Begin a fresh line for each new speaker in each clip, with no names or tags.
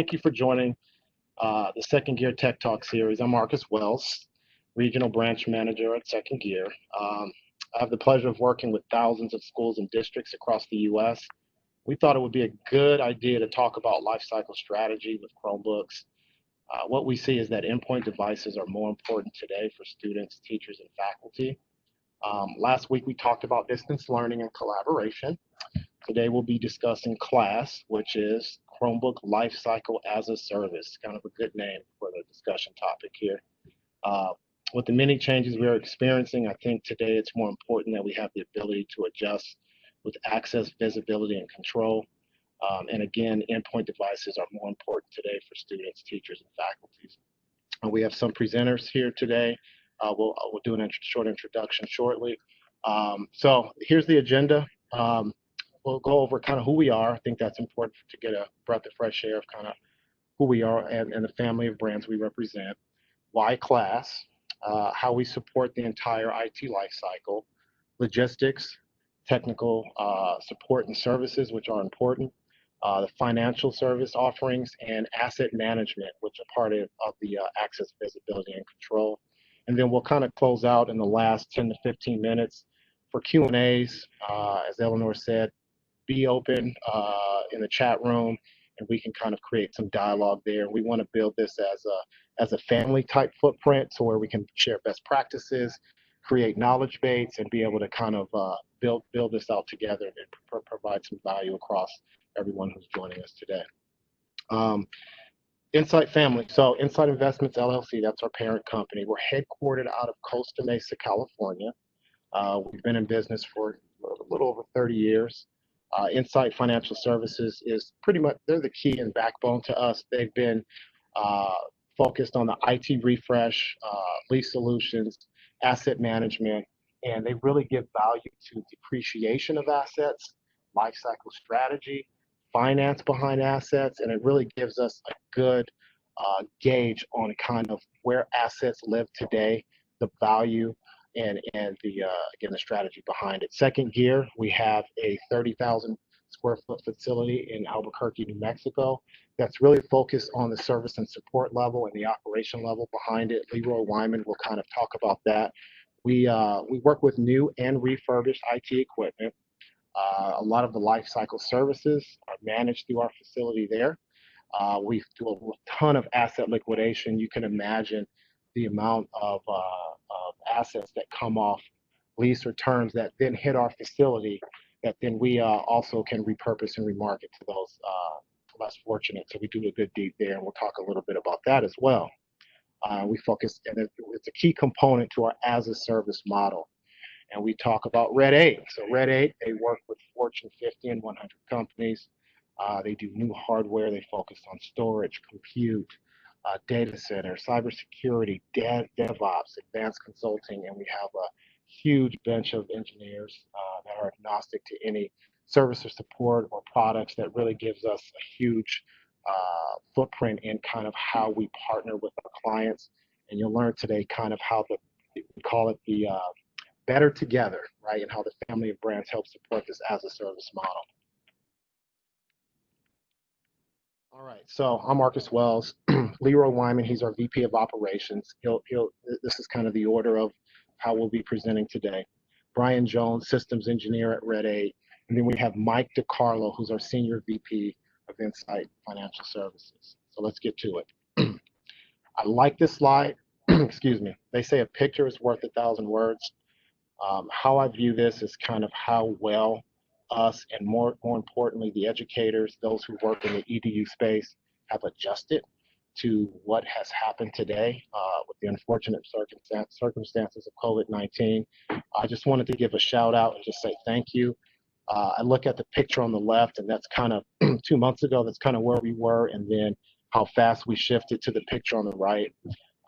Thank you for joining the Second Gear Tech Talk series. I'm Marcus Wells, Regional Branch Manager at Second Gear. I have the pleasure of working with thousands of schools and districts across the U.S. We thought it would be a good idea to talk about lifecycle strategy with Chromebooks. What we see is that endpoint devices are more important today for students, teachers, and faculty. Last week, we talked about distance learning and collaboration. Today, we'll be discussing CLaaS, which is Chromebook Lifecycle-as-a-Service, kind of a good name for the discussion topic here. With the many changes we are experiencing, I think today it's more important that we have the ability to adjust with access, visibility, and control. And again, endpoint devices are more important today for students, teachers, and faculties. We have some presenters here today. We'll do a short introduction shortly. So here's the agenda. We'll go over kind of who we are. I think that's important to get a breath of fresh air of kind of who we are and the family of brands we represent. Why CLaaS, how we support the entire IT lifecycle, logistics, technical support and services, which are important, the financial service offerings, and asset management, which are part of the access, visibility, and control. And then we'll kind of close out in the last 10 to 15 minutes for Q&As. As Eleanor said, be open in the chat room, and we can kind of create some dialogue there. We want to build this as a family type footprint, so where we can share best practices, create knowledge base, and be able to kind of build this out together and provide some value across everyone who's joining us today. Insight Family. So Insight Investments LLC, that's our parent company. We're headquartered out of Costa Mesa, California. We've been in business for a little over 30 years. Insight Financial Services is pretty much, they're the key and backbone to us. They've been focused on the IT refresh, lease solutions, asset management, and they really give value to depreciation of assets, life cycle strategy, finance behind assets, and it really gives us a good gauge on kind of where assets live today, the value, and the again, the strategy behind it. Second Gear, we have a 30,000 square foot facility in Albuquerque, New Mexico, that's really focused on the service and support level and the operation level behind it. Leroy Wyman will kind of talk about that. We work with new and refurbished IT equipment. A lot of the life cycle services are managed through our facility there. We do a ton of asset liquidation. You can imagine the amount of assets that come off lease or terms that then hit our facility that then we also can repurpose and remarket to those less fortunate. So we do a good deed there, and we'll talk a little bit about that as well. We focus, and it's a key component to our as-a-service model. And we talk about Red 8. So Red 8, they work with Fortune 50 and 100 companies. They do new hardware. They focus on storage, compute, data center, cybersecurity, DevOps, advanced consulting, and we have a huge bench of engineers that are agnostic to any service or support or products. That really gives us a huge footprint in kind of how we partner with our clients. And you'll learn today kind of how we call it the better together, right? And how the family of brands help support this as a service model. All right, so I'm Marcus Wells. Leroy Wyman, he's our VP of Operations. This is kind of the order of how we'll be presenting today. Brian Jones, Systems Engineer at Red 8. And then we have Mike DiCarlo, who's our Senior VP of Insight Financial Services. So let's get to it. I like this slide. Excuse me. They say a picture is worth 1,000 words. How I view this is kind of how well us, and more importantly, the educators, those who work in the EDU space, have adjusted to what has happened today with the unfortunate circumstances of COVID-19. I just wanted to give a shout out and just say thank you. I look at the picture on the left, and that's kind of 2 months ago, that's kind of where we were, and then how fast we shifted to the picture on the right.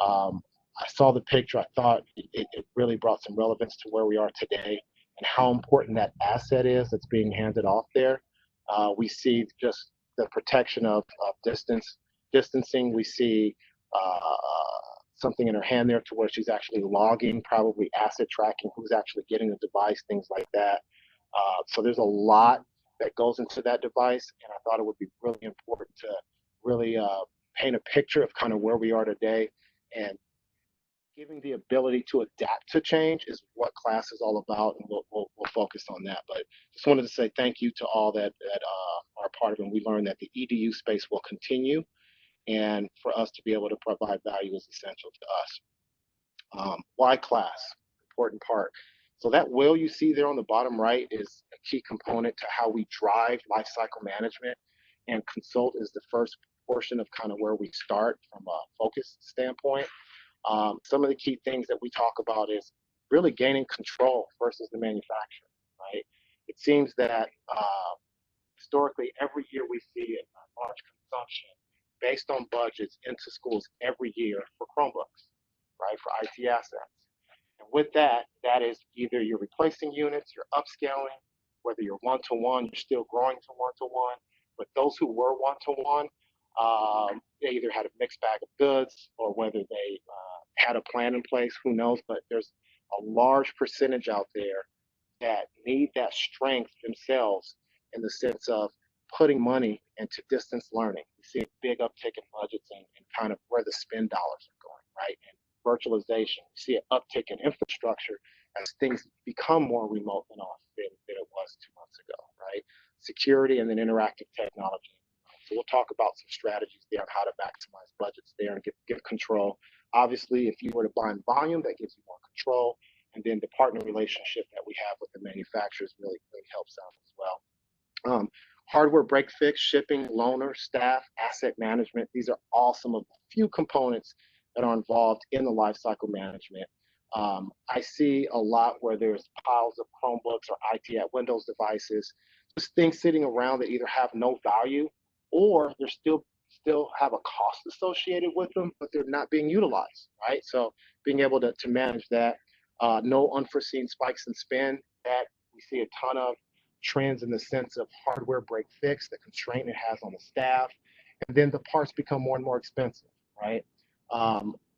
I saw the picture, I thought it really brought some relevance to where we are today and how important that asset is that's being handed off there. We see just the protection of distancing. We see something in her hand there to where she's actually logging, probably asset tracking, who's actually getting the device, things like that. So there's a lot that goes into that device, and I thought it would be really important to really paint a picture of kind of where we are today, and giving the ability to adapt to change is what CLaaS is all about, and we'll focus on that. But just wanted to say thank you to all that are part of it. And we learned that the EDU space will continue, and for us to be able to provide value is essential to us. Why CLaaS? Important part. So that wheel you see there on the bottom right is a key component to how we drive lifecycle management, and consult is the first portion of kind of where we start from a focus standpoint. Some of the key things that we talk about is really gaining control versus the manufacturer, right? It seems that historically every year we see a large consumption based on budgets into schools every year for Chromebooks, right, for IT assets. And with that, that is either you're replacing units, you're upscaling, whether you're one-to-one, you're still growing to one-to-one. But those who were one-to-one, they either had a mixed bag of goods or whether they had a plan in place, who knows? But there's a large percentage out there that need that strength themselves in the sense of putting money into distance learning. You see a big uptick in budgets and kind of where the spend dollars are going, right? And virtualization. You see an uptick in infrastructure as things become more remote than it was 2 months ago, right? Security and then interactive technology. So we'll talk about some strategies there on how to maximize budgets there and get control. Obviously, if you were to buy in volume, that gives you more control. And then the partner relationship that we have with the manufacturers really helps out as well. Hardware break fix, shipping, loaner, staff, asset management. These are all some of the few components that are involved in the lifecycle management. I see a lot where there's piles of Chromebooks or IT at Windows devices, just things sitting around that either have no value or they're still have a cost associated with them, but they're not being utilized, right? So being able to manage that, no unforeseen spikes in spend. That we see a ton of trends in the sense of hardware break fix, the constraint it has on the staff, and then the parts become more and more expensive, right?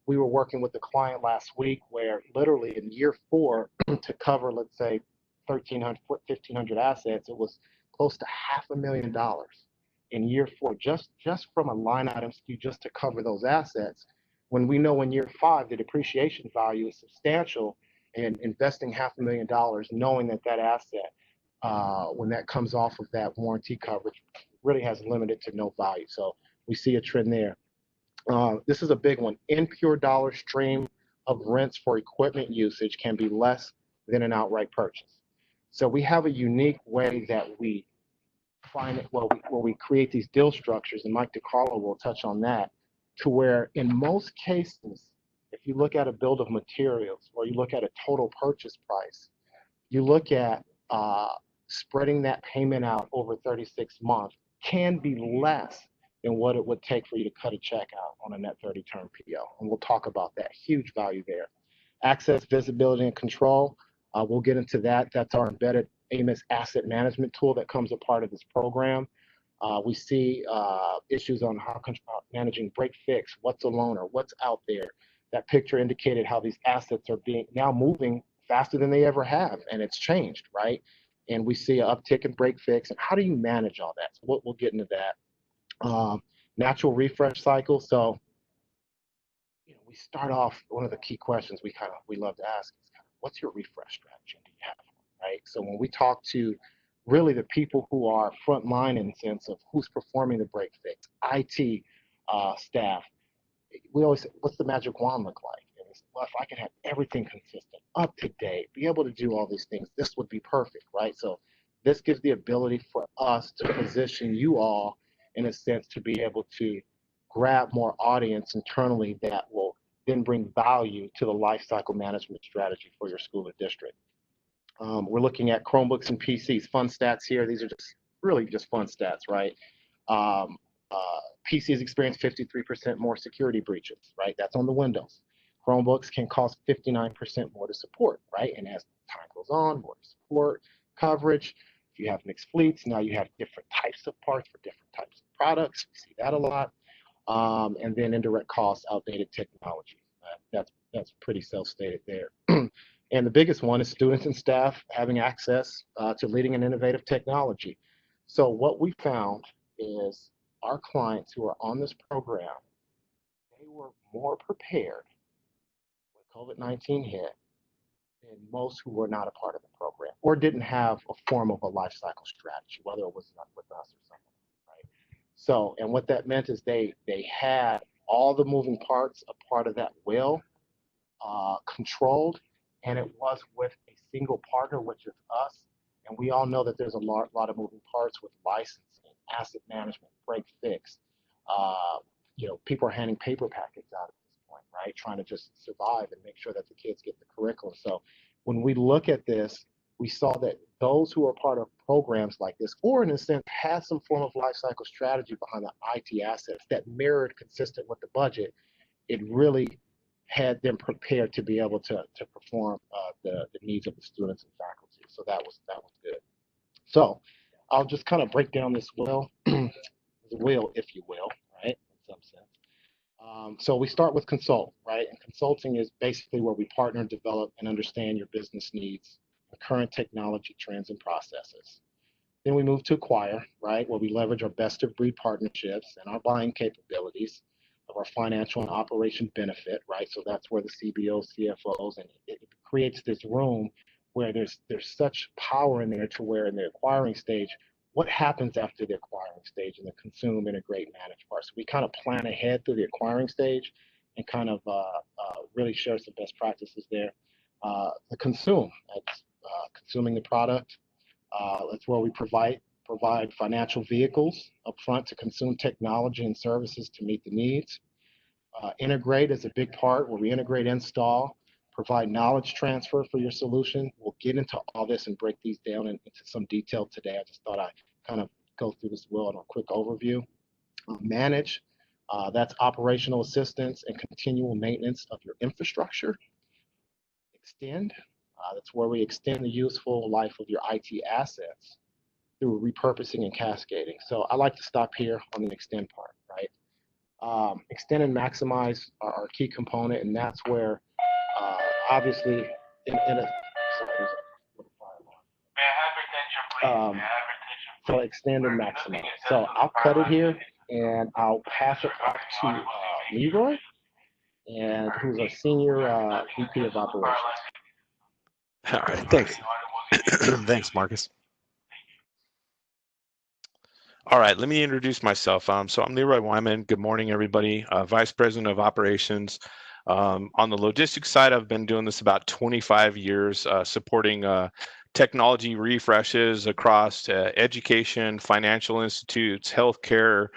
We were working with a client last week where literally in year 4 to cover, let's say, 1,300, 1,500 assets, it was close to $500,000 in year 4, just from a line item SKU just to cover those assets. When we know in year 5 the depreciation value is substantial, and investing $500,000, knowing that asset, when that comes off of that warranty coverage, really has limited to no value. So we see a trend there. This is a big one. In pure dollar stream of rents for equipment usage can be less than an outright purchase. So we have a unique way that we find it where we create these deal structures, and Mike DiCarlo will touch on that, to where in most cases, if you look at a bill of materials or you look at a total purchase price, you look at spreading that payment out over 36 months can be less than what it would take for you to cut a check out on a net 30-term PO. And we'll talk about that. Huge value there. Access, visibility, and control. We'll get into that. That's our embedded AMIS asset management tool that comes a part of this program. We see issues on how managing break fix, what's a loaner, what's out there. That picture indicated how these assets are being now moving faster than they ever have, and it's changed, right? And we see an uptick in break fix. And how do you manage all that? So we'll get into that. Natural refresh cycle. So, we start off, one of the key questions we love to ask is what's your refresh strategy do you have, right? So when we talk to really the people who are frontline in the sense of who's performing the break fix, IT staff, we always say, what's the magic wand look like? And it's, well, if I can have everything consistent, up to date, be able to do all these things, this would be perfect, right? So this gives the ability for us to position you all in a sense to be able to grab more audience internally that will then bring value to the lifecycle management strategy for your school or district. We're looking at Chromebooks and PCs. Fun stats here. These are really just fun stats, right? PCs experience 53% more security breaches, right? That's on the Windows. Chromebooks can cost 59% more to support, right? And as time goes on, more support, coverage. If you have mixed fleets, now you have different types of parts for different types of products. We see that a lot. And then indirect costs, outdated technology. That's pretty self-stated there. And the biggest one is students and staff having access to leading and innovative technology. So what we found is our clients who are on this program, they were more prepared when COVID-19 hit than most who were not a part of the program or didn't have a form of a life cycle strategy, whether it was not with us or something, right? So, and what that meant is they had all the moving parts a part of that wheel controlled, and it was with a single partner, which is us. And we all know that there's a lot of moving parts with licensing, asset management, break fix. Uh, people are handing paper packets out at this point, right? Trying to just survive and make sure that the kids get the curriculum. So when we look at this, we saw that those who are part of programs like this, or in a sense, had some form of life cycle strategy behind the IT assets that mirrored consistent with the budget, it really had them prepared to be able to perform the needs of the students and faculty. So that was good. So I'll just kind of break down this wheel, the wheel, if you will, right, in some sense. So we start with consult, right? And consulting is basically where we partner, develop, and understand your business needs, and current technology trends and processes. Then we move to acquire, right, where we leverage our best of breed partnerships and our buying capabilities of our financial and operation benefit, right? So that's where the CBOs, CFOs, and it creates this room where there's such power in there to where in the acquiring stage, what happens after the acquiring stage and the consume, integrate, manage part. So we kind of plan ahead through the acquiring stage and kind of really share some best practices there. The consume, that's consuming the product, that's where we provide financial vehicles upfront to consume technology and services to meet the needs. Integrate is a big part where we integrate, install, provide knowledge transfer for your solution. We'll get into all this and break these down into some detail today. I just thought I'd kind of go through this well in a quick overview. Manage, that's operational assistance and continual maintenance of your infrastructure. Extend, that's where we extend the useful life of your IT assets through repurposing and cascading. So I like to stop here on the extend part, right? Extend and maximize are our key component, and that's where obviously in a sorry, so extend and maximize. So I'll cut it here and I'll pass it off to Leroy, and who's our senior VP of operations.
All right, thanks. Thanks, Marcus. All right, let me introduce myself. So I'm Leroy Wyman. Good morning, everybody. Vice President of Operations. On the logistics side, I've been doing this about 25 years, supporting technology refreshes across education, financial institutes, healthcare,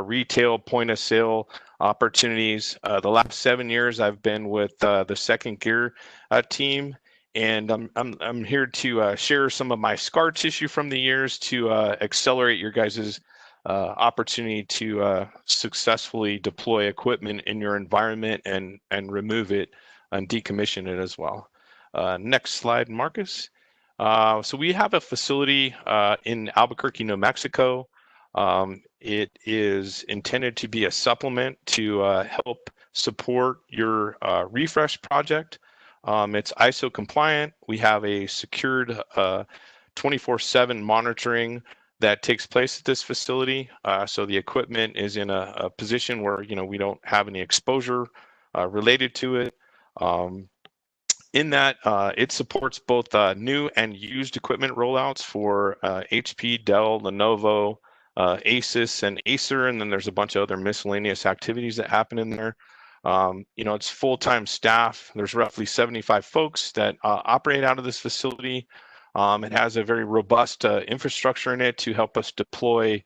retail, point of sale opportunities. The last 7 years, I've been with the Second Gear team. And I'm here to share some of my scar tissue from the years to accelerate your guys' opportunity to successfully deploy equipment in your environment and remove it and decommission it as well. Next slide, Marcus. So we have a facility in Albuquerque, New Mexico. It is intended to be a supplement to help support your refresh project. It's ISO compliant. We have a secured 24/7 monitoring that takes place at this facility. So the equipment is in a position where we don't have any exposure related to it. In that, it supports both new and used equipment rollouts for HP, Dell, Lenovo, Asus, and Acer, and then there's a bunch of other miscellaneous activities that happen in there. It's full-time staff. There's roughly 75 folks that operate out of this facility. It has a very robust infrastructure in it to help us deploy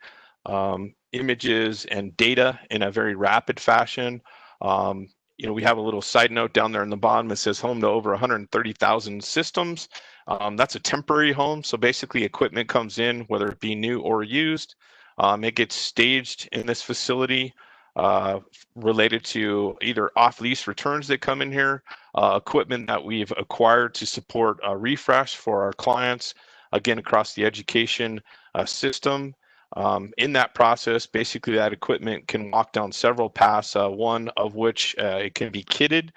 images and data in a very rapid fashion. We have a little side note down there in the bottom. It says home to over 130,000 systems. That's a temporary home. So basically equipment comes in, whether it be new or used. It gets staged in this facility related to either off-lease returns that come in here, equipment that we've acquired to support a refresh for our clients, again, across the education system. In that process, basically that equipment can walk down several paths, one of which it can be kitted.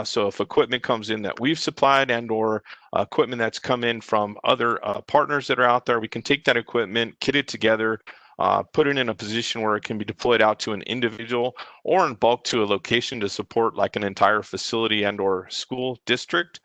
So if equipment comes in that we've supplied and or equipment that's come in from other partners that are out there, we can take that equipment, kit it together, put it in a position where it can be deployed out to an individual or in bulk to a location to support like an entire facility and or school district.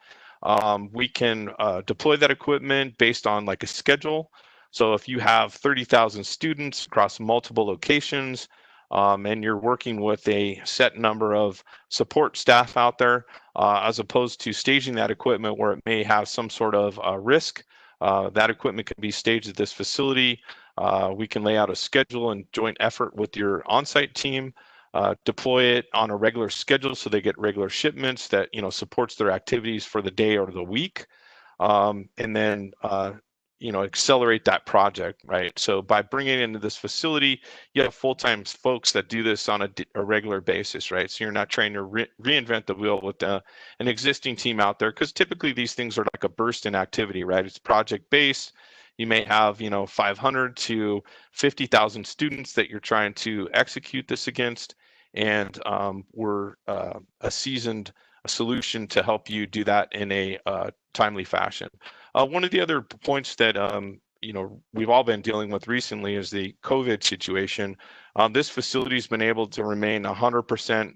We can deploy that equipment based on like a schedule. So if you have 30,000 students across multiple locations, and you're working with a set number of support staff out there, as opposed to staging that equipment where it may have some sort of risk, that equipment can be staged at this facility. We can lay out a schedule and joint effort with your on-site team, deploy it on a regular schedule so they get regular shipments that supports their activities for the day or the week, and then accelerate that project, right? So by bringing it into this facility, you have full-time folks that do this on a regular basis, right? So you're not trying to reinvent the wheel with an existing team out there, because typically these things are like a burst in activity, right? It's project-based. You may have 500 to 50,000 students that you're trying to execute this against, and we're a seasoned solution to help you do that in a timely fashion. One of the other points that we've all been dealing with recently is the COVID situation. This facility has been able to remain 100%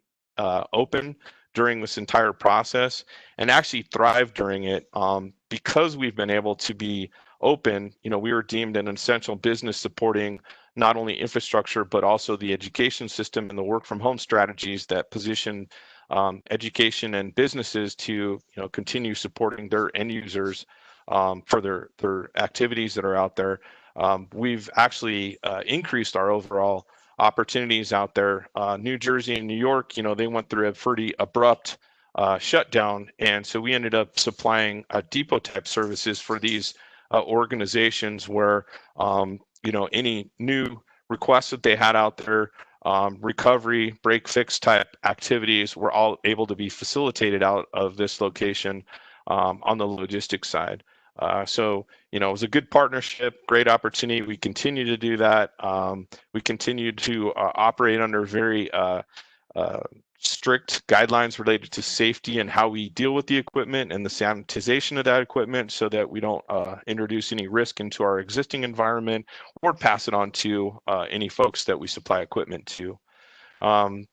open during this entire process and actually thrive during it, because we've been able to be open. We were deemed an essential business supporting not only infrastructure but also the education system and the work from home strategies that position education and businesses to continue supporting their end users for their activities that are out there. We've actually increased our overall opportunities out there. New Jersey and New York, they went through a pretty abrupt shutdown, and so we ended up supplying depot type services for these organizations where any new requests that they had out there, recovery, break fix type activities were all able to be facilitated out of this location on the logistics side. So it was a good partnership, great opportunity. We continue to do that. We continue to operate under very strict guidelines related to safety and how we deal with the equipment and the sanitization of that equipment, so that we don't introduce any risk into our existing environment or pass it on to any folks that we supply equipment to.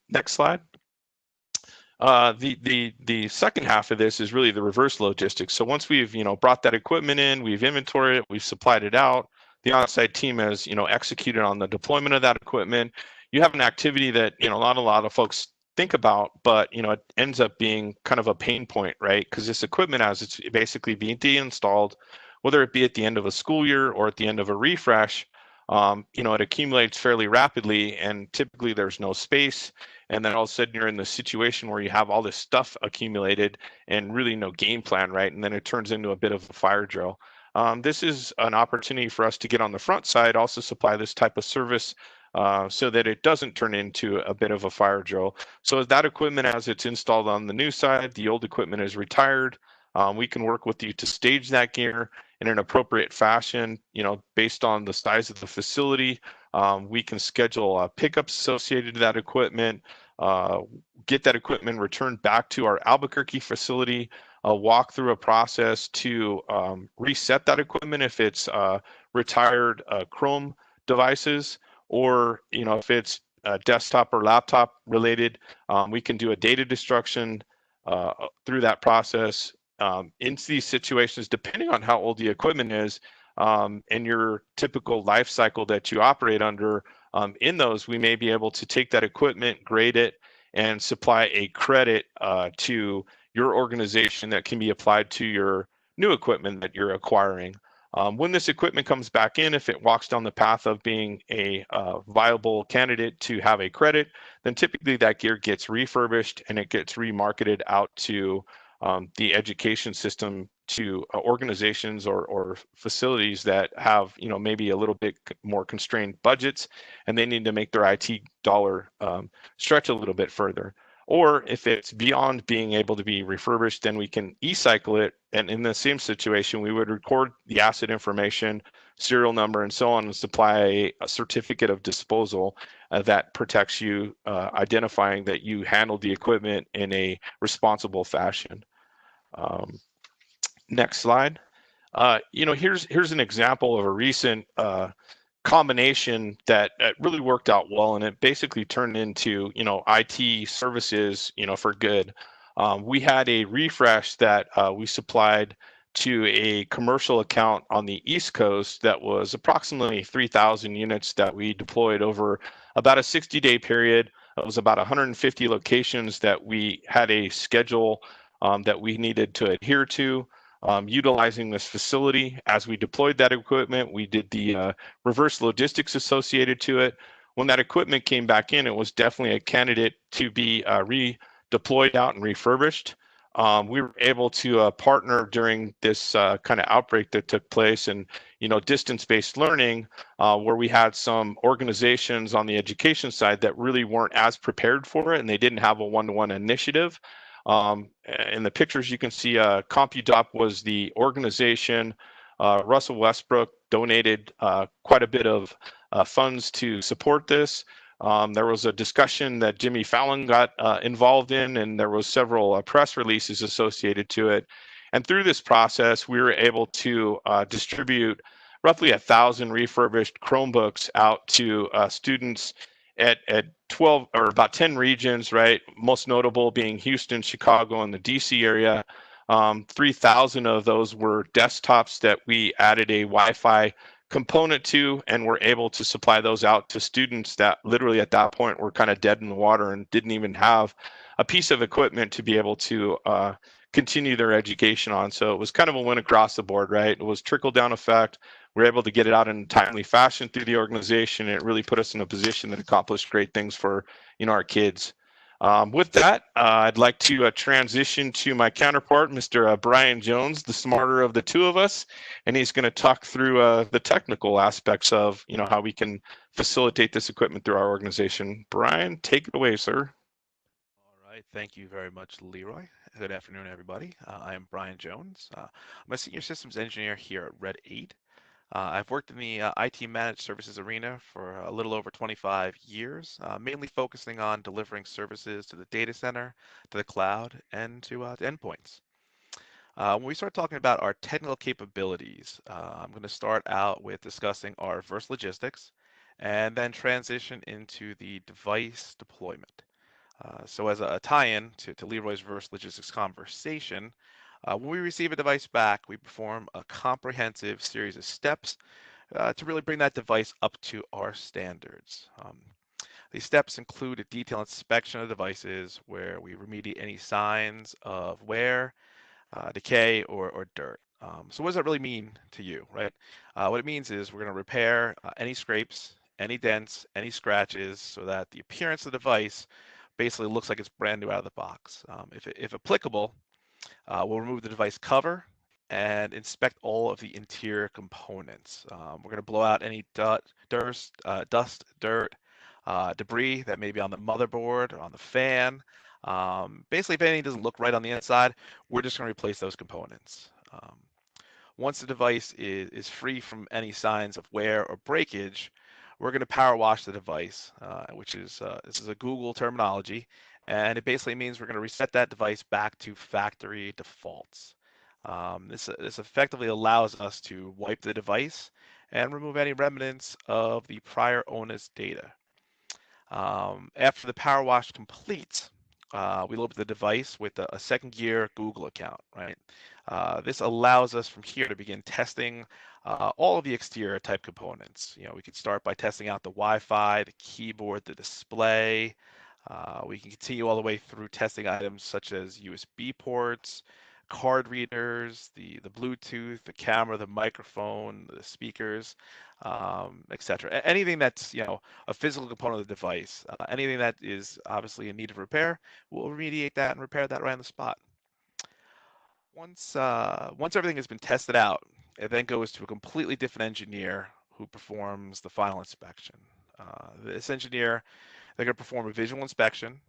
Next slide. The second half of this is really the reverse logistics. So once we've brought that equipment in, we've inventoried it, we've supplied it out, the on-site team has executed on the deployment of that equipment. You have an activity that not a lot of folks think about, but it ends up being kind of a pain point, right? Because this equipment, as it's basically being de-installed, whether it be at the end of a school year or at the end of a refresh, it accumulates fairly rapidly, and typically there's no space. And then all of a sudden you're in the situation where you have all this stuff accumulated and really no game plan, right? And then it turns into a bit of a fire drill. This is an opportunity for us to get on the front side, also supply this type of service so that it doesn't turn into a bit of a fire drill. So that equipment, as it's installed on the new side, the old equipment is retired. We can work with you to stage that gear in an appropriate fashion, based on the size of the facility. We can schedule pickups associated to that equipment, get that equipment returned back to our Albuquerque facility, walk through a process to reset that equipment if it's retired Chrome devices, or if it's desktop or laptop related, we can do a data destruction through that process. Into these situations, depending on how old the equipment is and your typical life cycle that you operate under, in those, we may be able to take that equipment, grade it, and supply a credit to your organization that can be applied to your new equipment that you're acquiring. When this equipment comes back in, if it walks down the path of being a viable candidate to have a credit, then typically that gear gets refurbished and it gets remarketed out to the education system, to organizations or facilities that have maybe a little bit more constrained budgets, and they need to make their IT dollar stretch a little bit further. Or if it's beyond being able to be refurbished, then we can e-cycle it, and in the same situation we would record the asset information, serial number, and so on, and supply a certificate of disposal that protects you, identifying that you handled the equipment in a responsible fashion. Next slide. Here's an example of a recent combination that really worked out well, and it basically turned into, IT services, for good. We had a refresh that we supplied to a commercial account on the East Coast that was approximately 3,000 units that we deployed over about a 60-day period. It was about 150 locations that we had a schedule that we needed to adhere to. Utilizing this facility as we deployed that equipment, we did the reverse logistics associated to it. When that equipment came back in, it was definitely a candidate to be redeployed out and refurbished. We were able to partner during this kind of outbreak that took place, and distance-based learning, where we had some organizations on the education side that really weren't as prepared for it, and they didn't have a one-to-one initiative. In the pictures you can see, CompuDop was the organization. Russell Westbrook donated quite a bit of funds to support this. There was a discussion that Jimmy Fallon got involved in, and there was several press releases associated to it. And through this process, we were able to distribute roughly 1,000 refurbished Chromebooks out to students at 12 or about 10 regions, right? Most notable being Houston, Chicago, and the DC area. 3,000 of those were desktops that we added a Wi-Fi component to, and were able to supply those out to students that literally at that point were kind of dead in the water and didn't even have a piece of equipment to be able to continue their education on. So it was kind of a win across the board, right? It was trickle down effect. We were able to get it out in a timely fashion through the organization. It really put us in a position that accomplished great things for our kids. With that, I'd like to transition to my counterpart, Mr. Brian Jones, the smarter of the two of us, and he's going to talk through the technical aspects of how we can facilitate this equipment through our organization. Brian, take it away, sir.
All right, thank you very much, Leroy. Good afternoon, everybody. I am Brian Jones. I'm a senior systems engineer here at Red 8. I've worked in the IT managed services arena for a little over 25 years, mainly focusing on delivering services to the data center, to the cloud, and to endpoints. When we start talking about our technical capabilities, I'm going to start out with discussing our reverse logistics and then transition into the device deployment. So as a tie-in to Leroy's reverse logistics conversation, when we receive a device back, we perform a comprehensive series of steps to really bring that device up to our standards. These steps include a detailed inspection of devices where we remediate any signs of wear, decay, or dirt. So what does that really mean to you, right? What it means is we're going to repair any scrapes, any dents, any scratches, so that the appearance of the device basically looks like it's brand new out of the box. If applicable, we'll remove the device cover and inspect all of the interior components. We're going to blow out any dust, dirt, debris that may be on the motherboard or on the fan. Basically, if anything doesn't look right on the inside, we're just going to replace those components. Once the device is free from any signs of wear or breakage, we're going to power wash the device, which is this is a Google terminology, and it basically means we're going to reset that device back to factory defaults. This effectively allows us to wipe the device and remove any remnants of the prior owner's data. After the power wash completes, we load the device with a second gear Google account, right? This allows us from here to begin testing all of the exterior type components. We could start by testing out the Wi-Fi, the keyboard, the display. We can continue all the way through testing items such as USB ports, card readers, the Bluetooth, the camera, the microphone, the speakers, etc. Anything that's a physical component of the device, anything that is obviously in need of repair, we'll remediate that and repair that right on the spot. Once everything has been tested out, it then goes to a completely different engineer who performs the final inspection. This engineer, they're going to perform a visual inspection.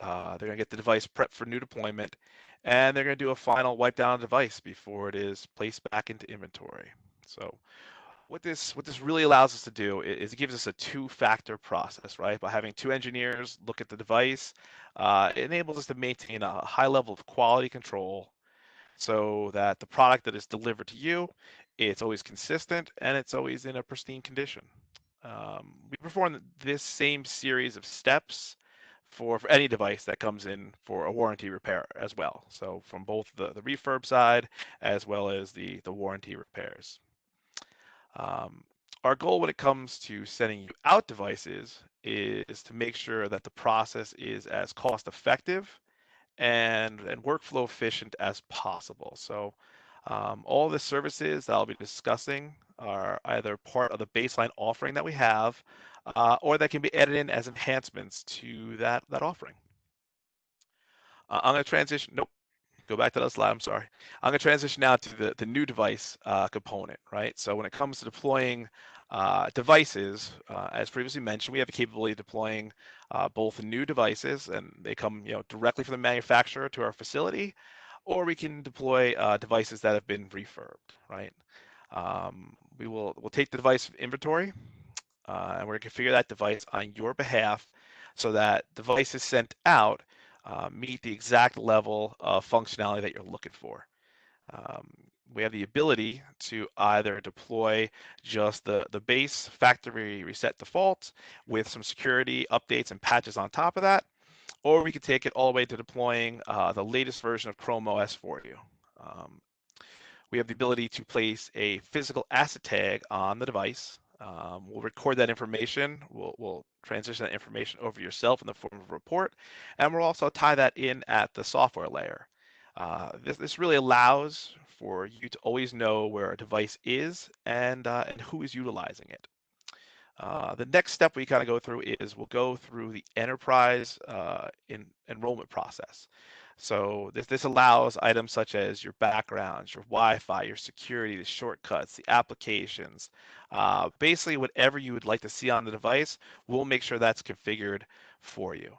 They're going to get the device prepped for new deployment, and they're going to do a final wipe down of the device before it is placed back into inventory. So what this really allows us to do is it gives us a two-factor process, right? By having two engineers look at the device, it enables us to maintain a high level of quality control so that the product that is delivered to you, it's always consistent and it's always in a pristine condition. We perform this same series of steps for any device that comes in for a warranty repair as well. So from both the refurb side as well as the warranty repairs. Our goal when it comes to sending you out devices is to make sure that the process is as cost effective and workflow efficient as possible. So all the services that I'll be discussing are either part of the baseline offering that we have, or that can be added in as enhancements to that offering. I'm going to transition. Nope. Go back to that slide. I'm sorry. I'm going to transition now to the new device component, right? So when it comes to deploying devices, as previously mentioned, we have the capability of deploying both new devices, and they come, directly from the manufacturer to our facility, or we can deploy devices that have been refurbed, right? We'll take the device inventory, and we're going to configure that device on your behalf so that devices sent out meet the exact level of functionality that you're looking for. We have the ability to either deploy just the base factory reset default with some security updates and patches on top of that, or we could take it all the way to deploying the latest version of Chrome OS for you. We have the ability to place a physical asset tag on the device. We'll record that information. We'll transition that information over to yourself in the form of a report, and we'll also tie that in at the software layer. This really allows for you to always know where a device is and who is utilizing it. The next step we kind of go through is we'll go through the enterprise enrollment process. So this allows items such as your backgrounds, your Wi-Fi, your security, the shortcuts, the applications, basically whatever you would like to see on the device, we'll make sure that's configured for you.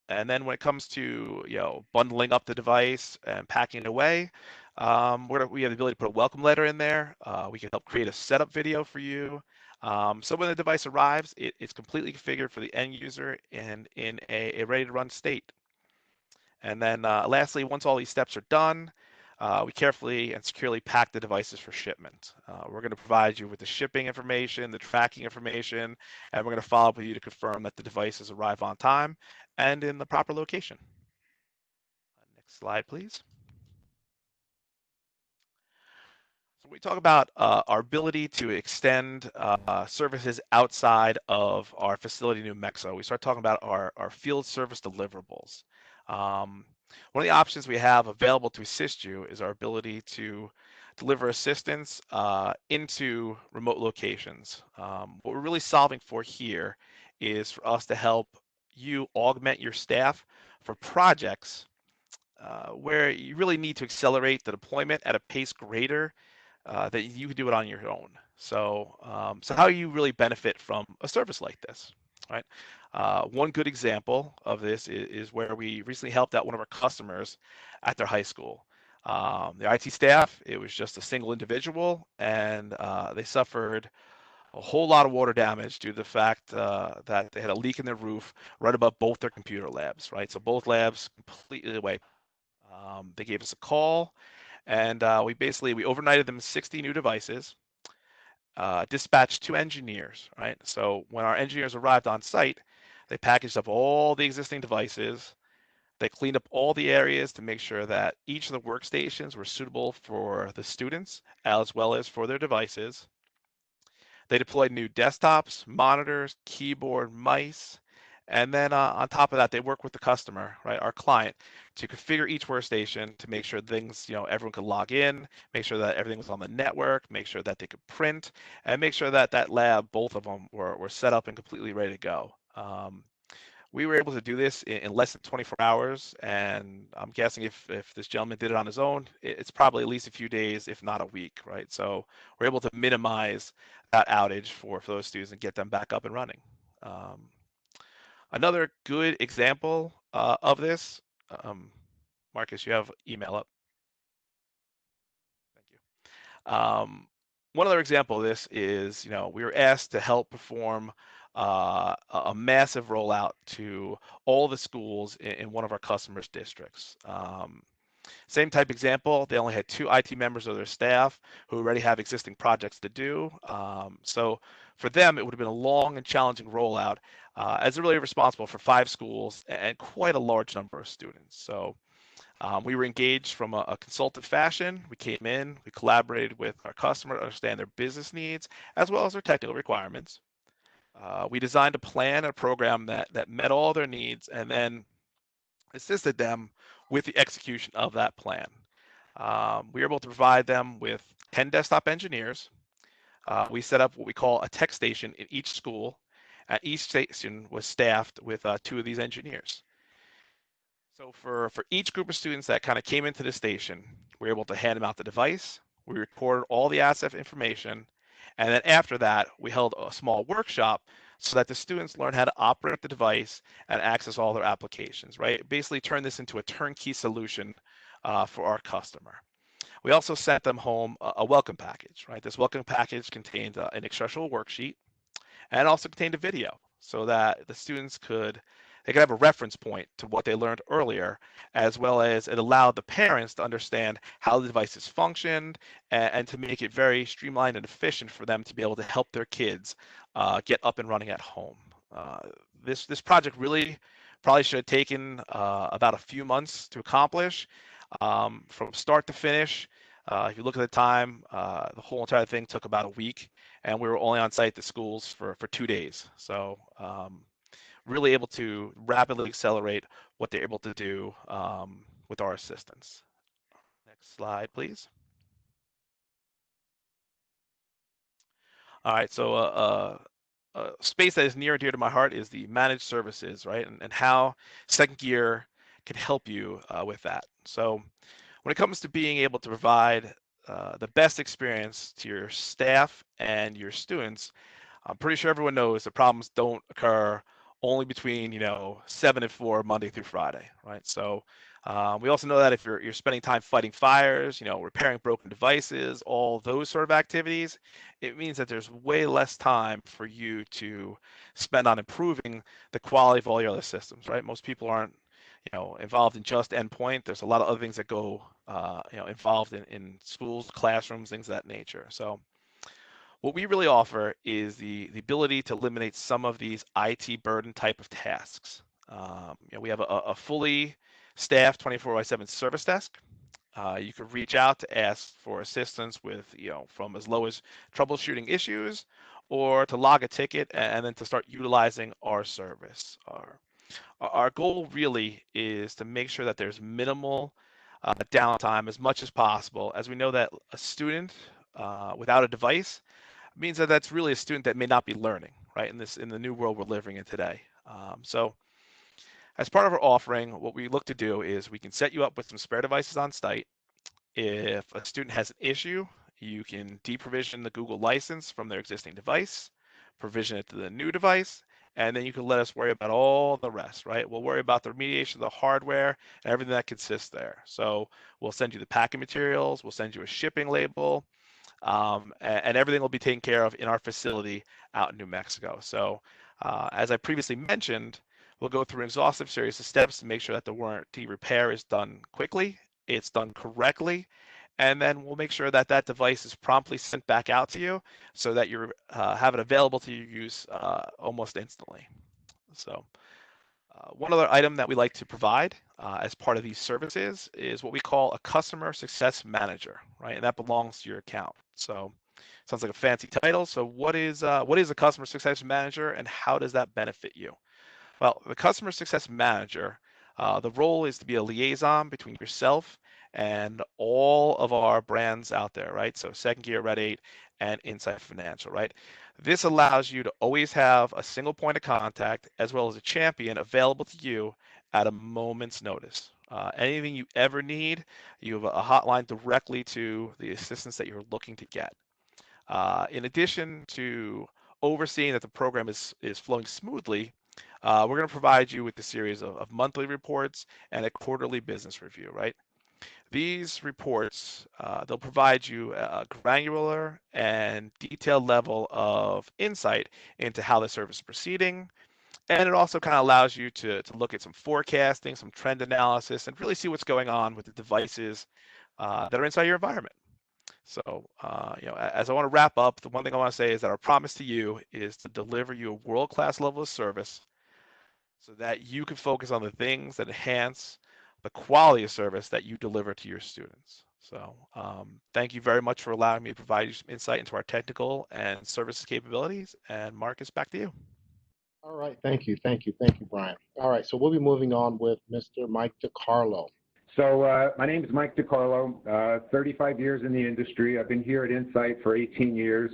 And then when it comes to bundling up the device and packing it away, we have the ability to put a welcome letter in there. We can help create a setup video for you. So when the device arrives, it's completely configured for the end user and in a ready to run state. And then lastly, once all these steps are done, we carefully and securely pack the devices for shipment. We're going to provide you with the shipping information, the tracking information, and we're going to follow up with you to confirm that the devices arrive on time and in the proper location. Next slide, please. So we talk about our ability to extend services outside of our facility in New Mexico. We start talking about our field service deliverables. One of the options we have available to assist you is our ability to deliver assistance into remote locations. What we're really solving for here is for us to help you augment your staff for projects where you really need to accelerate the deployment at a pace greater that you could do it on your own. So, how you really benefit from a service like this, right? One good example of this is where we recently helped out one of our customers at their high school. The IT staff, it was just a single individual, and they suffered a whole lot of water damage due to the fact that they had a leak in their roof right above both their computer labs, right? So both labs completely away. They gave us a call, and we overnighted them 60 new devices, dispatched 2 engineers, right? So when our engineers arrived on site, they packaged up all the existing devices. They cleaned up all the areas to make sure that each of the workstations were suitable for the students as well as for their devices. They deployed new desktops, monitors, keyboard, mice, and then on top of that, they work with the customer, right, our client, to configure each workstation to make sure things, everyone could log in, make sure that everything was on the network, make sure that they could print, and make sure that that lab, both of them, were set up and completely ready to go. We were able to do this in less than 24 hours, and I'm guessing if this gentleman did it on his own, it's probably at least a few days, if not a week, right? So we're able to minimize that outage for those students and get them back up and running. Another good example of this, Marcus, you have email up. Thank you. One other example of this is, we were asked to help perform a massive rollout to all the schools in one of our customers' districts. Same type example, they only had 2 IT members of their staff who already have existing projects to do. So For them, it would have been a long and challenging rollout, as they're really responsible for 5 schools and quite a large number of students. So we were engaged from a consultative fashion. We came in, we collaborated with our customer to understand their business needs as well as their technical requirements. We designed a plan, a program that met all their needs, and then assisted them with the execution of that plan. We were able to provide them with 10 desktop engineers. We set up what we call a tech station in each school, and each station was staffed with 2 of these engineers. So for each group of students that kind of came into the station, we were able to hand them out the device. We recorded all the asset information. And then after that, we held a small workshop so that the students learn how to operate the device and access all their applications, right? Basically turn this into a turnkey solution for our customer. We also sent them home a welcome package, right? This welcome package contained an instructional worksheet and also contained a video so that the students could have a reference point to what they learned earlier, as well as it allowed the parents to understand how the devices functioned and to make it very streamlined and efficient for them to be able to help their kids get up and running at home. This project really probably should have taken about a few months to accomplish, from start to finish. If you look at the time, the whole entire thing took about a week, and we were only on site at the schools for 2 days. So really able to rapidly accelerate what they're able to do with our assistance. Next slide, please. All right, so a space that is near and dear to my heart is the managed services, right? And how Second Gear can help you with that. So when it comes to being able to provide the best experience to your staff and your students, I'm pretty sure everyone knows that problems don't occur only between 7 and 4 Monday through Friday, right? So we also know that if you're spending time fighting fires, repairing broken devices, all those sort of activities, it means that there's way less time for you to spend on improving the quality of all your other systems, right? Most people aren't involved in just endpoint. There's a lot of other things that go involved in schools, classrooms, things of that nature. So what we really offer is the ability to eliminate some of these IT burden type of tasks. We have a fully staffed 24/7 service desk. You can reach out to ask for assistance with, from as low as troubleshooting issues or to log a ticket and then to start utilizing our service. Our goal really is to make sure that there's minimal downtime as much as possible, as we know that a student without a device means that that's really a student that may not be learning, right? In the new world we're living in today. So as part of our offering, what we look to do is we can set you up with some spare devices on site. If a student has an issue, you can deprovision the Google license from their existing device, provision it to the new device, and then you can let us worry about all the rest, right? We'll worry about the remediation of the hardware and everything that consists there. So we'll send you the packing materials, we'll send you a shipping label, and everything will be taken care of in our facility out in New Mexico. So as I previously mentioned, we'll go through an exhaustive series of steps to make sure that the warranty repair is done quickly, it's done correctly, and then we'll make sure that that device is promptly sent back out to you so that you have it available to your use almost instantly. So one other item that we like to provide as part of these services is what we call a customer success manager, right? And that belongs to your account. So sounds like a fancy title. So what is a customer success manager and how does that benefit you? Well, the customer success manager, the role is to be a liaison between yourself and all of our brands out there, right? So Second Gear, Red 8, and Insight Financial, right? This allows you to always have a single point of contact as well as a champion available to you at a moment's notice. Anything you ever need, you have a hotline directly to the assistance that you're looking to get. In addition to overseeing that the program is flowing smoothly, we're going to provide you with a series of monthly reports and a quarterly business review, right? These reports, they'll provide you a granular and detailed level of insight into how the service is proceeding. And it also kind of allows you to look at some forecasting, some trend analysis, and really see what's going on with the devices that are inside your environment. So, as I want to wrap up, the one thing I want to say is that our promise to you is to deliver you a world-class level of service so that you can focus on the things that enhance the quality of service that you deliver to your students. So thank you very much for allowing me to provide you some insight into our technical and services capabilities. And Marcus, back to you.
All right, thank you, thank you, Brian. All right, so we'll be moving on with Mr. Mike DiCarlo.
So my name is Mike DiCarlo, 35 years in the industry. I've been here at Insight for 18 years.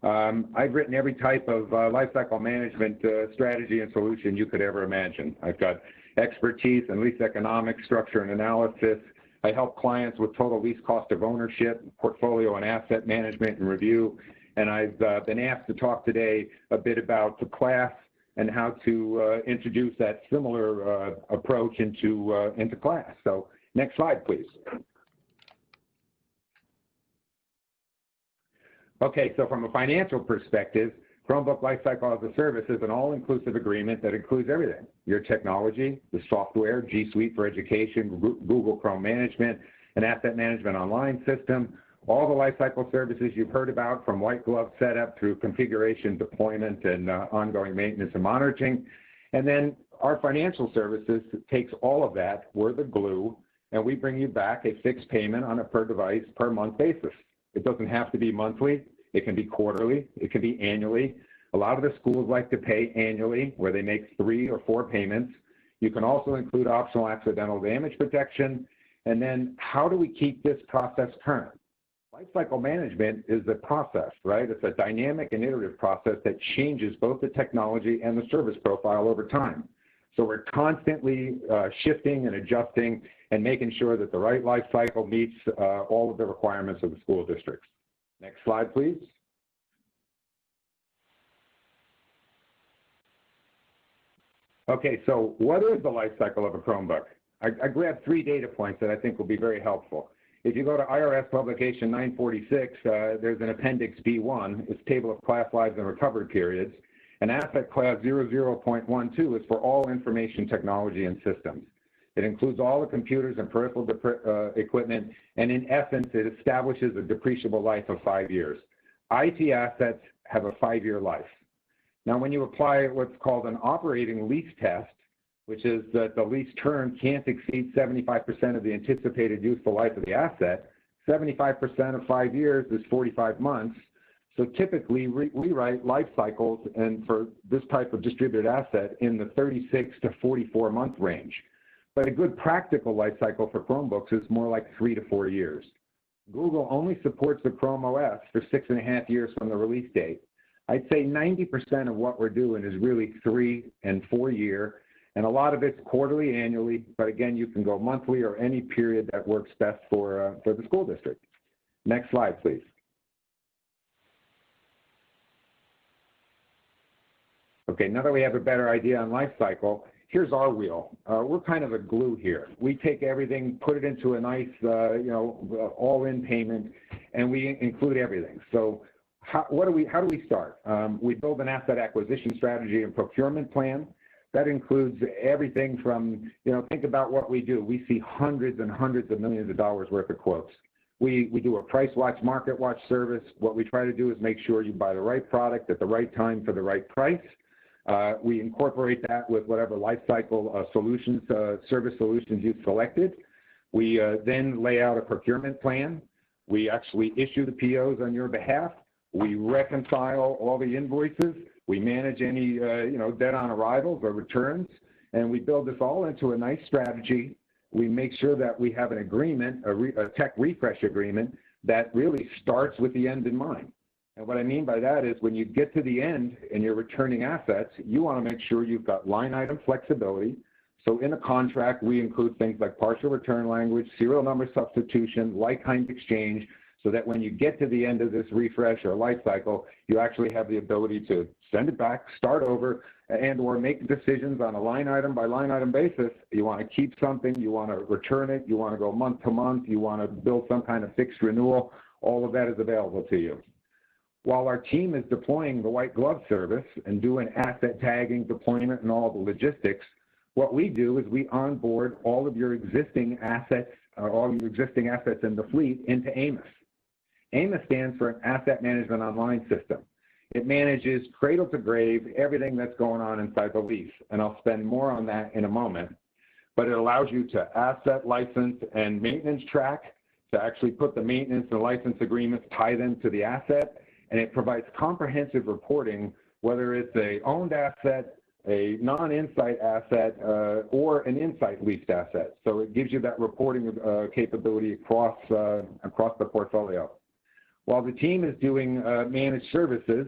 I've written every type of lifecycle management strategy and solution you could ever imagine. I've got expertise in lease economics, structure and analysis. I help clients with total lease cost of ownership, portfolio and asset management and review. And I've been asked to talk today a bit about the CLaaS and how to introduce that similar approach into CLaaS. So next slide, please. Okay, so from a financial perspective, Chromebook Lifecycle-as-a-Service is an all-inclusive agreement that includes everything: your technology, the software, G Suite for education, Google Chrome management, an asset management online system, all the lifecycle services you've heard about, from white glove setup through configuration, deployment, and ongoing maintenance and monitoring. And then our financial services takes all of that, we're the glue, and we bring you back a fixed payment on a per device, per month basis. It doesn't have to be monthly. It can be quarterly. It can be annually. A lot of the schools like to pay annually, where they make 3 or 4 payments. You can also include optional accidental damage protection. And then how do we keep this process current? Lifecycle management is a process, right? It's a dynamic and iterative process that changes both the technology and the service profile over time. So we're constantly shifting and adjusting and making sure that the right lifecycle meets all of the requirements of the school districts. Next slide, please. Okay, so what is the life cycle of a Chromebook? I grabbed 3 data points that I think will be very helpful. If you go to IRS Publication 946, there's an Appendix B1. It's Table of Class Lives and Recovery Periods. And Asset Class 00.12 is for all information technology and systems. It includes all the computers and peripheral equipment, and in essence, it establishes a depreciable life of 5 years. IT assets have a 5-year life. Now, when you apply what's called an operating lease test, which is that the lease term can't exceed 75% of the anticipated useful life of the asset, 75% of 5 years is 45 months. So typically, we write life cycles, and for this type of distributed asset, in the 36 to 44 month range. But a good practical life cycle for Chromebooks is more like 3 to 4 years. Google only supports the Chrome OS for 6.5 years from the release date. I'd say 90% of what we're doing is really 3 and 4 year, and a lot of it's quarterly, annually, but again, you can go monthly or any period that works best for the school district. Next slide, please. Okay, now that we have a better idea on life cycle, here's our wheel. We're kind of a glue here. We take everything, put it into a nice, all-in payment, and we include everything. So how do we start? We build an asset acquisition strategy and procurement plan. That includes everything from, think about what we do. We see hundreds and hundreds of millions of dollars worth of quotes. We do a price watch, market watch service. What we try to do is make sure you buy the right product at the right time for the right price. We incorporate that with whatever lifecycle solutions, service solutions you've selected. We then lay out a procurement plan. We actually issue the POs on your behalf. We reconcile all the invoices. We manage any debt on arrivals or returns, and we build this all into a nice strategy. We make sure that we have an agreement, a tech refresh agreement that really starts with the end in mind. And what I mean by that is when you get to the end and you're returning assets, you want to make sure you've got line item flexibility. So in a contract, we include things like partial return language, serial number substitution, like-kind exchange, so that when you get to the end of this refresh or life cycle, you actually have the ability to send it back, start over, and or make decisions on a line item by line item basis. You want to keep something, you want to return it, you want to go month to month, you want to build some kind of fixed renewal. All of that is available to you. While our team is deploying the white glove service and doing asset tagging, deployment, and all the logistics, what we do is we onboard all of your existing assets, all your existing assets in the fleet into AMOS. AMAS stands for an Asset Management Online System. It manages cradle to grave everything that's going on inside the lease, and I'll spend more on that in a moment. But it allows you to asset, license, and maintenance track, to actually put the maintenance and license agreements, tie them to the asset, and it provides comprehensive reporting, whether it's a owned asset, a non-Insight asset, or an Insight leased asset. So it gives you that reporting capability across the portfolio. While the team is doing managed services,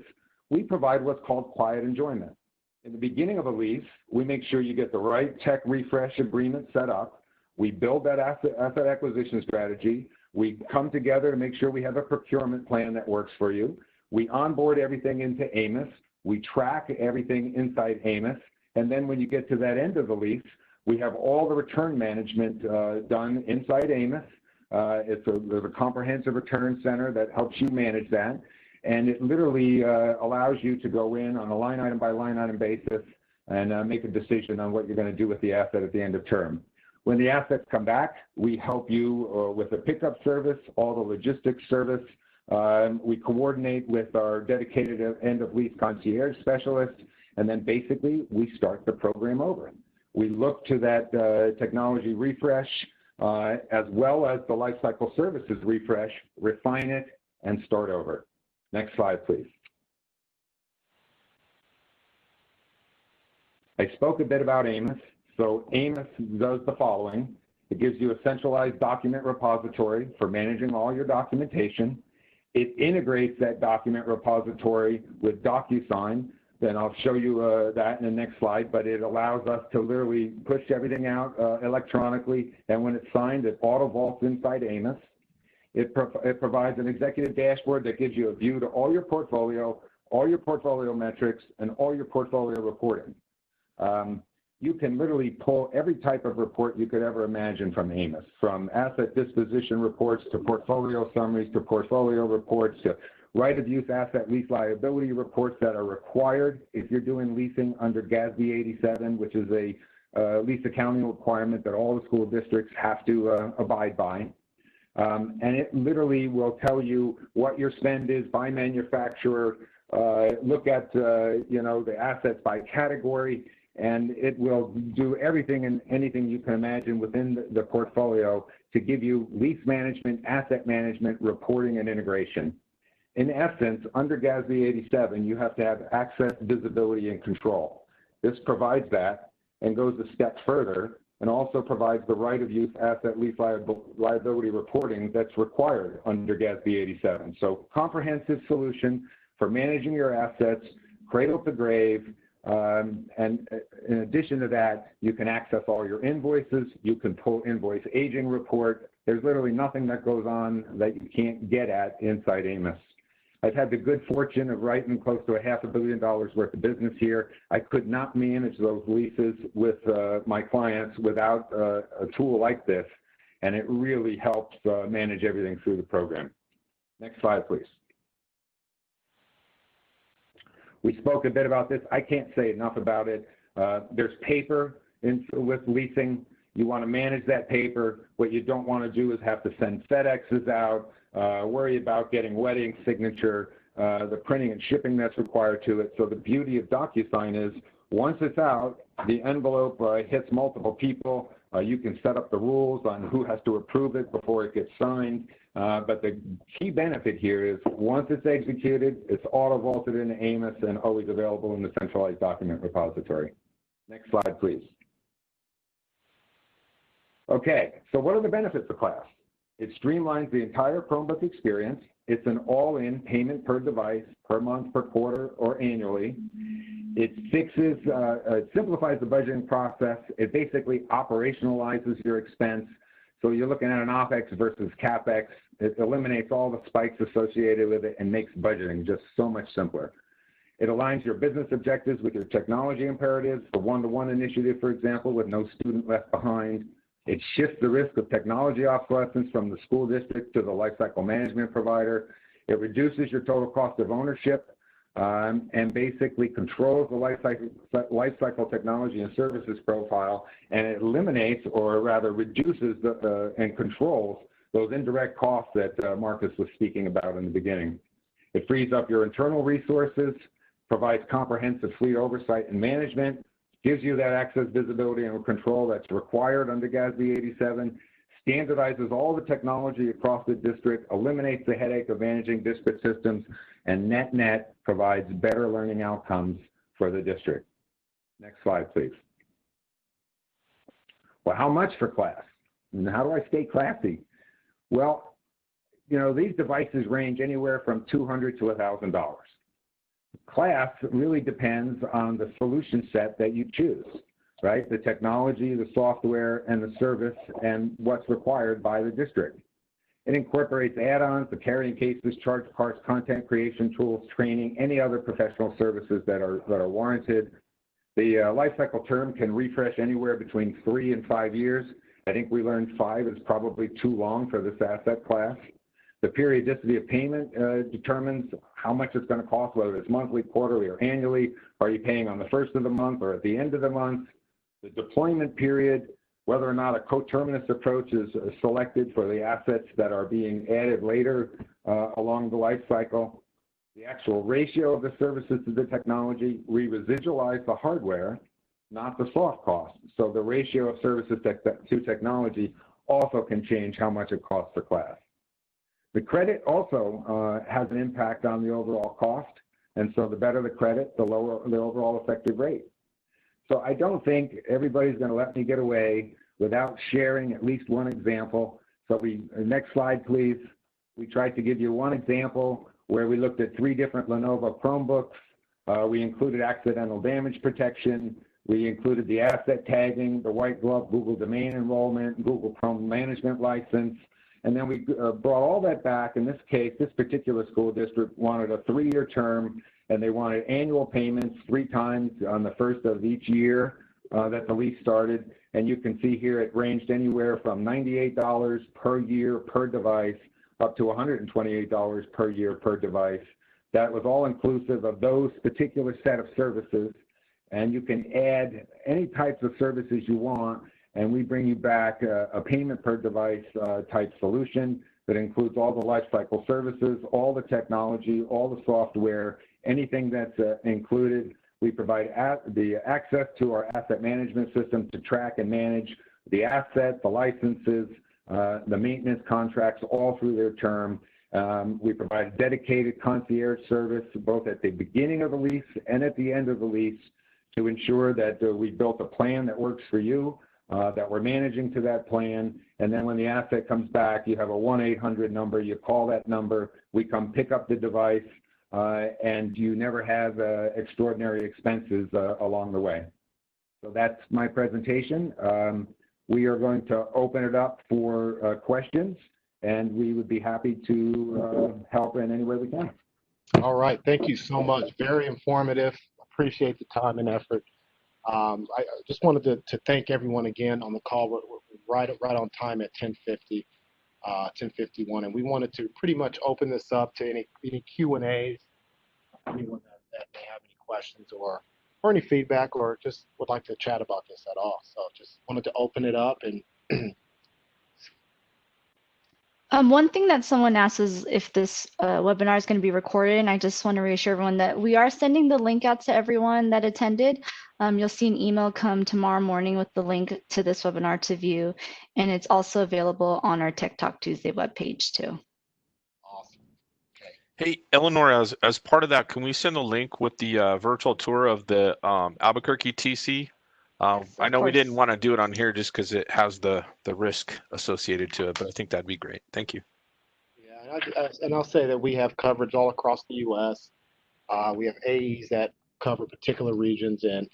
we provide what's called quiet enjoyment. In the beginning of a lease, we make sure you get the right tech refresh agreement set up. We build that asset acquisition strategy. We come together to make sure we have a procurement plan that works for you. We onboard everything into AMAS. We track everything inside AMAS. And then when you get to that end of the lease, we have all the return management done inside AMAS. There's a comprehensive return center that helps you manage that. And it literally allows you to go in on a line item by line item basis and make a decision on what you're going to do with the asset at the end of term. When the assets come back, we help you with a pickup service, all the logistics service. We coordinate with our dedicated end of lease concierge specialist, and then basically we start the program over. We look to that technology refresh as well as the lifecycle services refresh, refine it, and start over. Next slide, please. I spoke a bit about AMAS. So AMAS does the following. It gives you a centralized document repository for managing all your documentation. It integrates that document repository with DocuSign. Then I'll show you that in the next slide, but it allows us to literally push everything out electronically, and when it's signed, it auto vaults inside AMAS. It provides an executive dashboard that gives you a view to all your portfolio metrics, and all your portfolio reporting. You can literally pull every type of report you could ever imagine from AMAS, from asset disposition reports to portfolio summaries to portfolio reports to right-of-use asset lease liability reports that are required if you're doing leasing under GASB 87, which is a lease accounting requirement that all the school districts have to abide by. And it literally will tell you what your spend is by manufacturer, look at the assets by category, and it will do everything and anything you can imagine within the portfolio to give you lease management, asset management, reporting, and integration. In essence, under GASB 87, you have to have access, visibility, and control. This provides that and goes a step further and also provides the right-of-use asset lease liability reporting that's required under GASB 87. So comprehensive solution for managing your assets, cradle to grave, and in addition to that, you can access all your invoices, you can pull invoice aging report. There's literally nothing that goes on that you can't get at inside AMAS. I've had the good fortune of writing close to $500 million worth of business here. I could not manage those leases with my clients without a tool like this, and it really helps manage everything through the program. Next slide, please. We spoke a bit about this. I can't say enough about it. There's paper with leasing. You want to manage that paper. What you don't want to do is have to send FedExes out, worry about getting wet ink signature, the printing and shipping that's required to it. So the beauty of DocuSign is once it's out, the envelope hits multiple people. You can set up the rules on who has to approve it before it gets signed. But the key benefit here is once it's executed, it's auto vaulted into AMAS and always available in the centralized document repository. Next slide, please. Okay, so what are the benefits of CLaaS? It streamlines the entire Chromebook experience. It's an all-in payment per device, per month, per quarter, or annually. It simplifies the budgeting process. It basically operationalizes your expense. So you're looking at an OpEx versus CapEx. It eliminates all the spikes associated with it and makes budgeting just so much simpler. It aligns your business objectives with your technology imperatives, the one-to-one initiative, for example, with no student left behind. It shifts the risk of technology obsolescence from the school district to the lifecycle management provider. It reduces your total cost of ownership and basically controls the lifecycle technology and services profile, and it eliminates, or rather reduces and controls those indirect costs that Marcus was speaking about in the beginning. It frees up your internal resources, provides comprehensive fleet oversight and management, gives you that access, visibility, and control that's required under GASB 87, standardizes all the technology across the district, eliminates the headache of managing disparate systems, and net provides better learning outcomes for the district. Next slide, please. Well, how much for CLaaS? And how do I stay classy? Well, you know, these devices range anywhere from $200 to $1,000. CLaaS really depends on the solution set that you choose, right? The technology, the software, and the service, and what's required by the district. It incorporates add-ons, the carrying cases, charge cards, content creation tools, training, any other professional services that are warranted. The lifecycle term can refresh anywhere between 3 and 5 years. I think we learned 5 is probably too long for this asset class. The periodicity of payment determines how much it's going to cost, whether it's monthly, quarterly, or annually. Are you paying on the first of the month or at the end of the month? The deployment period, whether or not a coterminous approach is selected for the assets that are being added later along the life cycle. The actual ratio of the services to the technology, we residualize the hardware, not the soft cost. So the ratio of services to technology also can change how much it costs for CLaaS. The credit also has an impact on the overall cost, and so the better the credit, the lower the overall effective rate. So I don't think everybody's going to let me get away without sharing at least one example. So next slide, please. We tried to give you one example where we looked at 3 different Lenovo Chromebooks. We included accidental damage protection. We included the asset tagging, the white glove Google domain enrollment, Google Chrome management license. And then we brought all that back. In this case, this particular school district wanted a 3-year term, and they wanted annual payments 3 times on the first of each year that the lease started. And you can see here it ranged anywhere from $98 per year per device up to $128 per year per device. That was all inclusive of those particular set of services. And you can add any types of services you want, and we bring you back a payment per device type solution that includes all the lifecycle services, all the technology, all the software, anything that's included. We provide the access to our asset management system to track and manage the assets, the licenses, the maintenance contracts all through their term. We provide dedicated concierge service both at the beginning of the lease and at the end of the lease to ensure that we built a plan that works for you, that we're managing to that plan. And then when the asset comes back, you have a 1-800 number, you call that number, we come pick up the device, and you never have extraordinary expenses along the way. So that's my presentation. We are going to open it up for questions, and we would be happy to help in any way we can.
All right, thank you so much. Very informative. Appreciate the time and effort. I just wanted to thank everyone again on the call. We're right on time at 10:50, 10:51, and we wanted to pretty much open this up to any Q&As, anyone that may have any questions or any feedback, or just would like to chat about this at all. So just wanted to open it up. And
one thing that someone asked is if this webinar is going to be recorded, and I just want to reassure everyone that we are sending the link out to everyone that attended. You'll see an email come tomorrow morning with the link to this webinar to view, and it's also available on our Tech Talk Tuesday webpage too.
awesome. Okay.
Hey, Eleanor, as part of that, can we send a link with the virtual tour of the Albuquerque TC?
Yes,
I know we
course.
didn't want to do it on here just because it has the risk associated to it, but I think that'd be great. Thank you.
Yeah, and I'll say that we have coverage all across the U.S. We have AEs that cover particular regions, and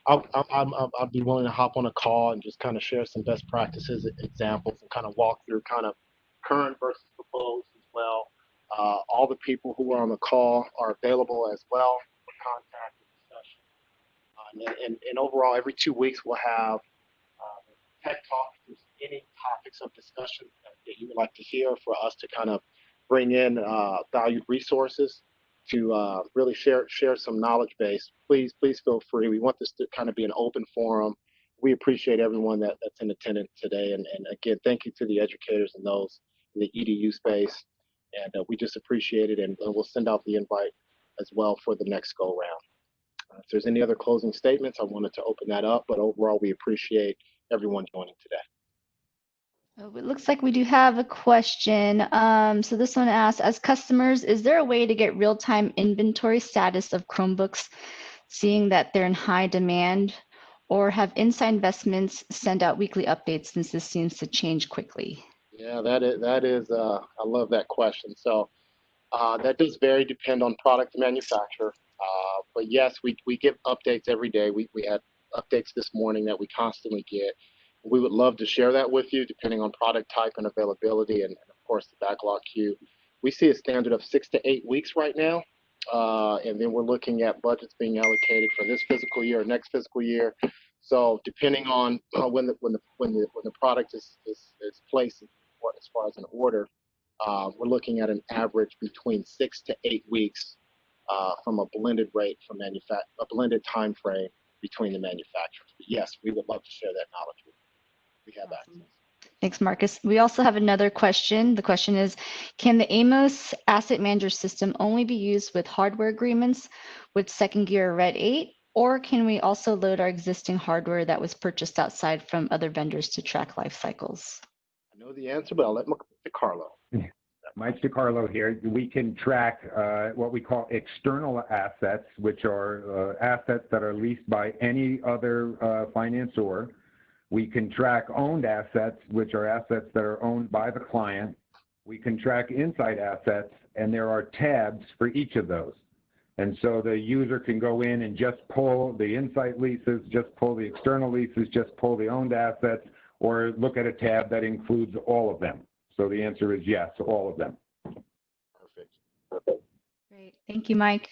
I'll be willing to hop on a call and just kind of share some best practices, examples, and kind of walk through kind of current versus proposed as well. All the people who are on the call are available as well for contact and discussion. And overall, every 2 weeks we'll have tech talk. If there's any topics of discussion that you would like to hear for us to kind of bring in valued resources to really share some knowledge base, please feel free. We want this to kind of be an open forum we appreciate everyone that's in attendance today. And again, thank you to the educators and those in the EDU space. And we just appreciate it. And we'll send out the invite as well for the next go round. If there's any other closing statements, I wanted to open that up. But overall, we appreciate everyone joining today.
It looks like we do have a question. So this one asks, as customers, is there a way to get real-time inventory status of Chromebooks, seeing that they're in high demand, or have Inside Investments send out weekly updates since this seems to change quickly?
Yeah, that is I love that question. So that does vary, depend on product manufacturer. But yes, we give updates every day. We had updates this morning that we constantly get. We would love to share that with you, depending on product type and availability, and of course the backlog queue. We see a standard of 6 to 8 weeks right now, and then we're looking at budgets being allocated for this fiscal year or next fiscal year. So depending on when the product is placed as far as an order, we're looking at an average between 6 to 8 weeks from a blended rate from a blended time frame between the manufacturers. But yes, we would love to share that knowledge with you. We have access.
Thanks, Marcus. We also have another question. The question is, can the Amos Asset Manager system only be used with hardware agreements with Second Gear Red 8, or can we also load our existing hardware that was purchased outside from other vendors to track life cycles?
I know the answer, but I'll let Carlo.
Mike DiCarlo here. We can track what we call external assets, which are assets that are leased by any other financier. We can track owned assets, which are assets that are owned by the client. We can track inside assets, and there are tabs for each of those. And so the user can go in and just pull the inside leases, just pull the external leases, just pull the owned assets, or look at a tab that includes all of them. So the answer is yes, all of them.
Perfect.
Great. Thank you, Mike.